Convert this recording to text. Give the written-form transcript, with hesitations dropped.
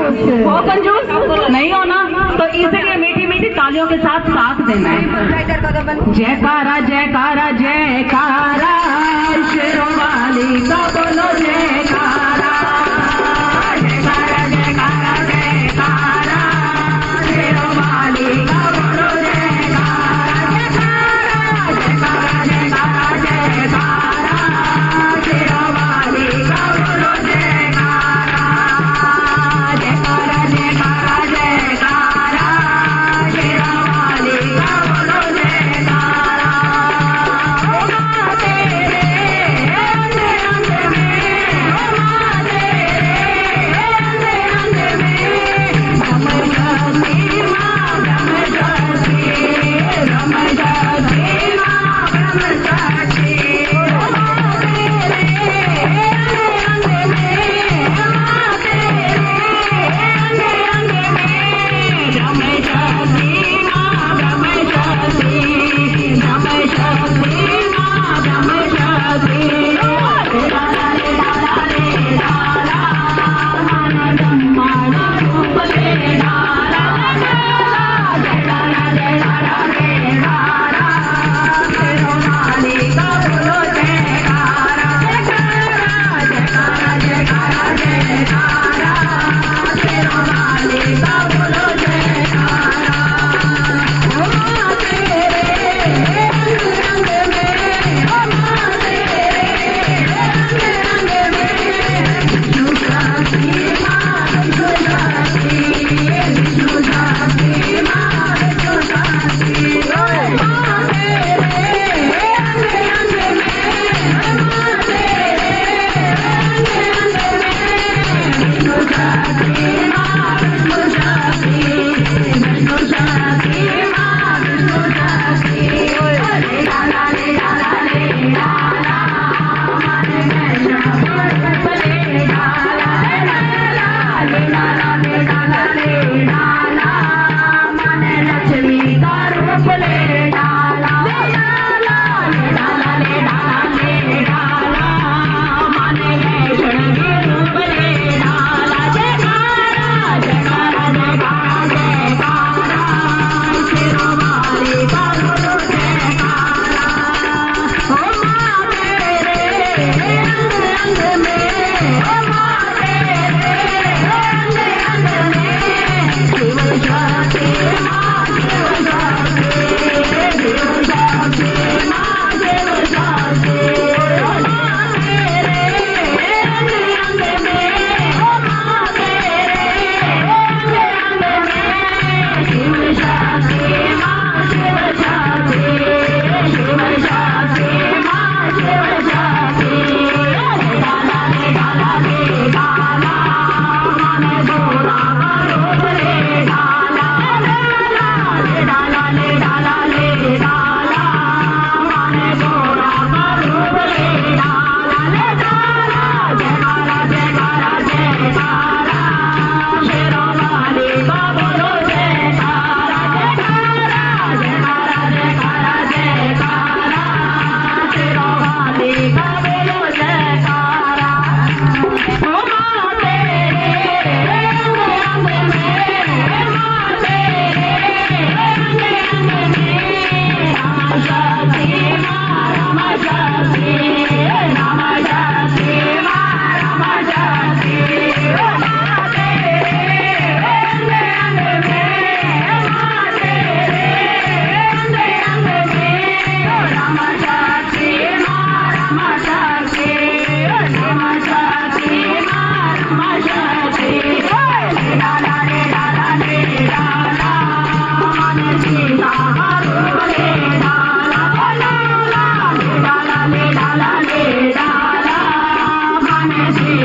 हो कंजूस नहीं हो ना, तो इसलिए मीठी मीठी तालियों के साथ साथ देना है। जयकारा जयकारा जयकारा, शेरों वाली का बोलो जयकारा। जयकारा जयकारा जयकारा, शेरों वाली का बोलो जयकारा। जयकारा जयकारा जयकारा, शेरों वाली का बोलो जयकारा। जयकारा जयकारा जयकारा, शेरों वाली का बोलो जयकारा। ओ माँ तेरे अंग अंग में, ओ माँ तेरे अंग अंग में, रम जाती माँ रम जाती, रम जाती माँ रम जाती। ओ माँ तेरे अंग अंग में, माँ तेरे अंग अंग में, रम जाती माँ रम जाती, रम जाती माँ रम जाती। लाला रे लाला रे लाला, मन ब्रह्मांड रूप ले लाला। लाला रे लाला रे लाला, शेरों वाली का बोलो जयकारा। जयकारा जयकारा जयकारा, शेरों वाली का बोलो जयकारा। ओ माँ तेरे अंग अंग में, ओ माँ तेरे अंग अंग में, विष्णु जाती माँ विष्णु जाती, विष्णु जाती माँ विष्णु जाती। ओ माँ तेरे अंग अंग में, माँ तेरे अंग अंग में, विष्णु जाती माँ विष्णु जाती, विष्णु जाती माँ विष्णु जाती। रे लाला रे लाला रे लाला, मन वैष्णव रूप ले लाला। रे लाला रे लाला रे लाला, मन लक्ष्मी का रूप ले लाला। लाला रे लाला रे लाला रे लाला, मन वैष्णवी रूप ले लाला। जयकारा जयकारा जयकारा जयकारा, शेरों वाली का बोलो जयकारा। ओ माँ तेरे अंग अंग में, ओ माँ तेरे अंग अंग में, शिव जाती माँ शिव जाती, शिव जाती माँ शिव जाती। ओ माँ तेरे अंग अंग में, ओ माँ तेरे अंग अंग में, शिव जाती माँ शिव जाती, शिव जाती माँ शिव जाती। लाला रे लाला रे लाला, मन गोरा का रूप ले लाला। लाला रे लाला रे लाला रे लाला, मन गोरा का रूप ले लाला। लाला जयकारा जयकारा जयकारा, शेरों वाली का बोलो जयकारा। जयकारा जयकारा जयकारा जयकारा, शेरों वाली का बोलो जयकारा। ओ माँ तेरे अंग अंग में, माँ तेरे अंग अंग में, रम जाती माँ रम जाती, रम जाती माँ रम जाती। ओ माँ तेरे अंग अंग में, माँ तेरे अंग अंग में, रम जाती माँ रम जाती, रम जाती माँ रम जाती। लाला रे लाला रे लाला, मन सीता का रूप ले लाला। लाला रे लाला रे लाला रे लाला, मन सीता